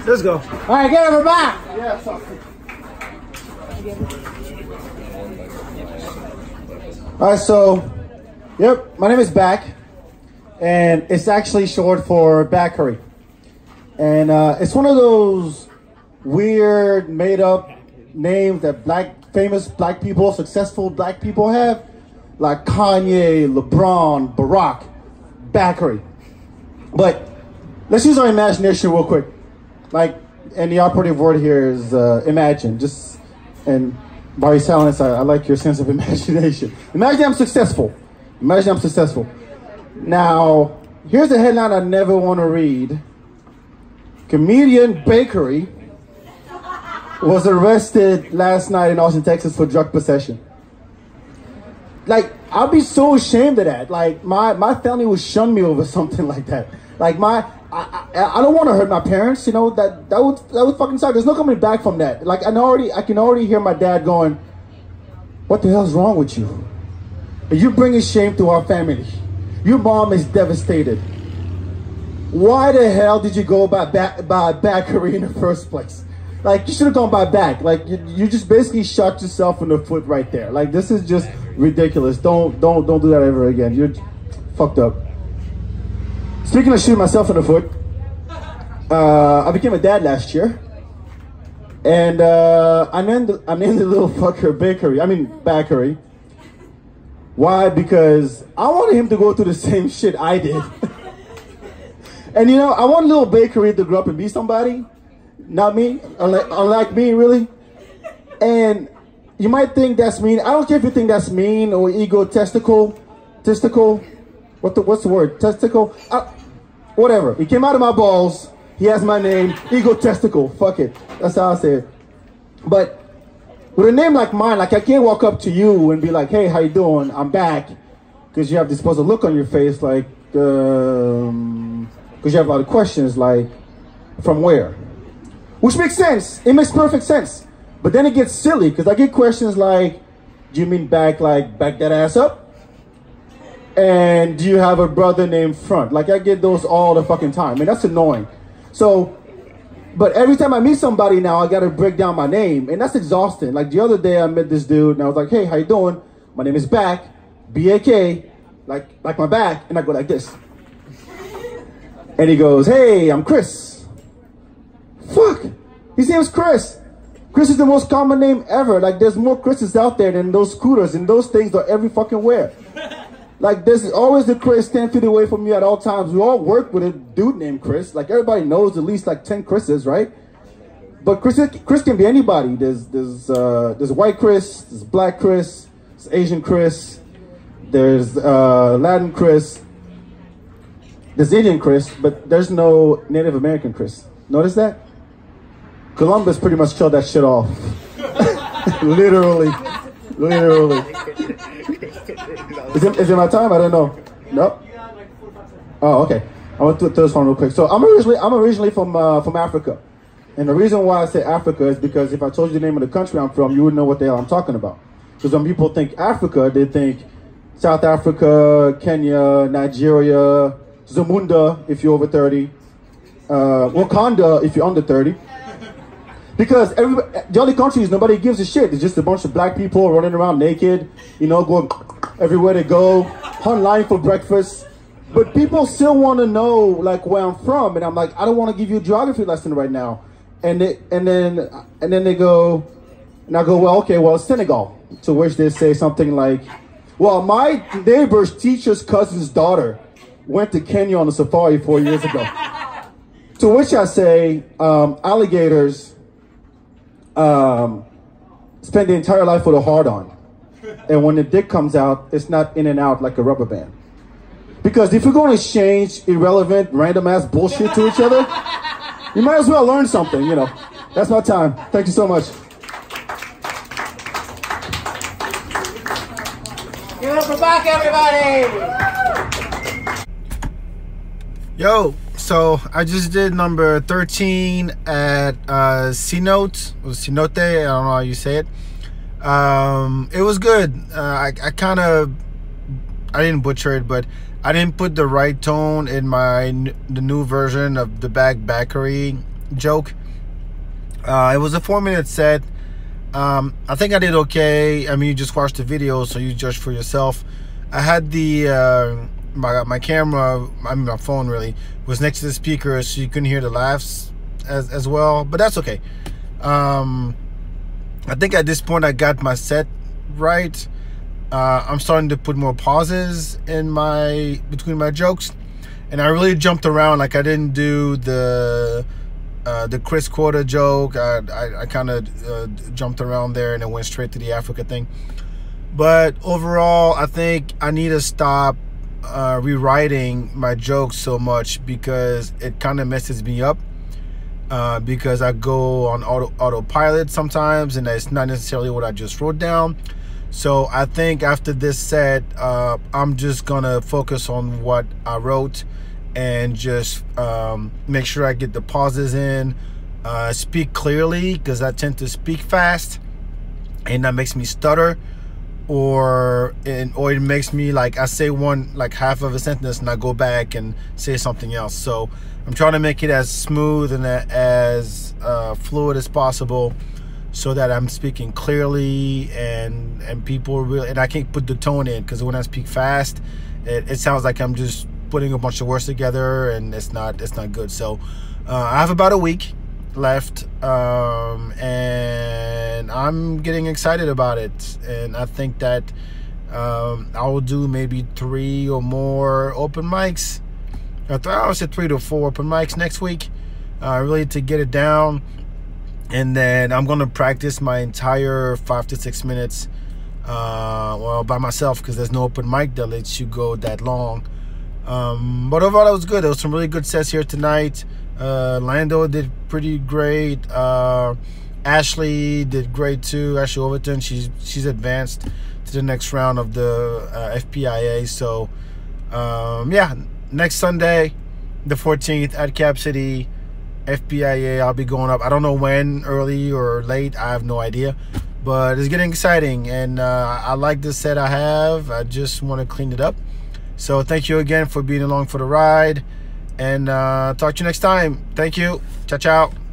Let's go. All right, get her back. Yeah. All right, so, yep, my name is Bak, and it's actually short for Bakery. And it's one of those weird, made-up names that famous black people, successful black people have, like Kanye, LeBron, Barack, Bakery. But let's use our imagination real quick. Like, and the operative word here is imagine. And by your silence, I like your sense of imagination. Imagine I'm successful. Imagine I'm successful. Now, here's the headline I never want to read. Comedian Bakery was arrested last night in Austin, Texas for drug possession. Like, I'll be so ashamed of that. Like, my family would shun me over something like that. Like, I don't want to hurt my parents, you know, that would fucking suck. There's no coming back from that. Like, I can already hear my dad going, what the hell's wrong with you? You're bringing shame to our family. Your mom is devastated. Why the hell did you go by Bakery in the first place? Like, you should have gone by Bak. Like, you just basically shot yourself in the foot right there. Like, this is just ridiculous. Don't do that ever again. You're fucked up. Speaking of shooting myself in the foot, I became a dad last year, and I named the little fucker Bakery. Why? Because I wanted him to go through the same shit I did. And you know, I want little Bakery to grow up and be somebody, not me, unlike me, really. And you might think that's mean. I don't care if you think that's mean or egotistical. What's the word? Testicle? Whatever. He came out of my balls. He has my name. Egotistical. Fuck it. That's how I say it. But with a name like mine, like I can't walk up to you and be like, hey, how you doing? I'm Bak. Because you have this supposed to look on your face like, because you have a lot of questions like, from where? Which makes sense. It makes perfect sense. But then it gets silly because I get questions like, do you mean Bak like back that ass up? And do you have a brother named Front? Like, I get those all the fucking time. I mean, that's annoying. So, but every time I meet somebody now, I got to break down my name. And that's exhausting. Like, the other day I met this dude, and I was like, hey, how you doing? My name is Bak, B-A-K, like my back. And I go like this. And he goes, hey, I'm Chris. Fuck. His name's Chris. Chris is the most common name ever. Like, there's more Chris's out there than those scooters, and those things are every fucking where. Like, there's always the Chris 10 feet away from you at all times. We all work with a dude named Chris. Like, everybody knows at least like 10 Chris's, right? But Chris can be anybody. There's white Chris, there's black Chris, there's Asian Chris, there's Latin Chris, there's Indian Chris, but there's no Native American Chris. Notice that? Columbus pretty much killed that shit off. Literally. Is it my time? I don't know. Nope. Oh, okay. I want to throw this one real quick. So I'm originally from Africa, and the reason why I say Africa is because if I told you the name of the country I'm from, you wouldn't know what the hell I'm talking about. Because when people think Africa, they think South Africa, Kenya, Nigeria, Zamunda if you're over 30, Wakanda if you're under 30. Because the only countries nobody gives a shit. It's just a bunch of black people running around naked, you know, going everywhere they go, online for breakfast. But people still want to know like where I'm from, and I'm like, I don't want to give you a geography lesson right now. And then they go, and I go, well, okay, well, Senegal. To which they say something like, well, my neighbor's teacher's cousin's daughter went to Kenya on a safari 4 years ago. To which I say, alligators spend the entire life with a hard on. And when the dick comes out, it's not in and out like a rubber band. Because if you're going to exchange irrelevant, random ass bullshit to each other, you might as well learn something, you know. That's my time. Thank you so much. Give it up for Bak, everybody! Yo, so I just did number 13 at C-Note, or C-Note, I don't know how you say it. It was good. I didn't butcher it, but I didn't put the right tone in the new version of the Bakery joke. It was a 4-minute set. I think I did okay. I mean, you just watched the video, so you judge for yourself. I had the my camera, I mean my phone really, was next to the speaker, so you couldn't hear the laughs as well, but that's okay. I think at this point I got my set right. I'm starting to put more pauses in between my jokes, and I really jumped around. Like, I didn't do the Chris Quarter joke. I kind of jumped around there and then went straight to the Africa thing. But overall, I think I need to stop rewriting my jokes so much, because it kind of messes me up. Because I go on autopilot sometimes, and that's not necessarily what I just wrote down. So I think after this set, I'm just gonna focus on what I wrote and just make sure I get the pauses in, speak clearly, because I tend to speak fast, and that makes me stutter, or it makes me, like, I say half of a sentence and I go back and say something else. So I'm trying to make it as smooth and as fluid as possible, so that I'm speaking clearly and people really, and I can't put the tone in, because when I speak fast, it sounds like I'm just putting a bunch of words together, and it's not good. So I have about a week left, and I'm getting excited about it, and I think that I will do maybe 3 or more open mics. I would say 3 to 4 open mics next week, really, to get it down. And then I'm gonna practice my entire 5 to 6 minutes, well, by myself, because there's no open mic that lets you go that long. But overall, it was good. There was some really good sets here tonight. Lando did pretty great. Ashley did great too. Ashley Overton, she's advanced to the next round of the FPIA. So yeah, next Sunday, the 14th, at Cap City, FPIA. I'll be going up. I don't know when, early or late. I have no idea. But it's getting exciting, and I like the set I have. I just want to clean it up. So thank you again for being along for the ride, and talk to you next time. Thank you. Ciao, ciao.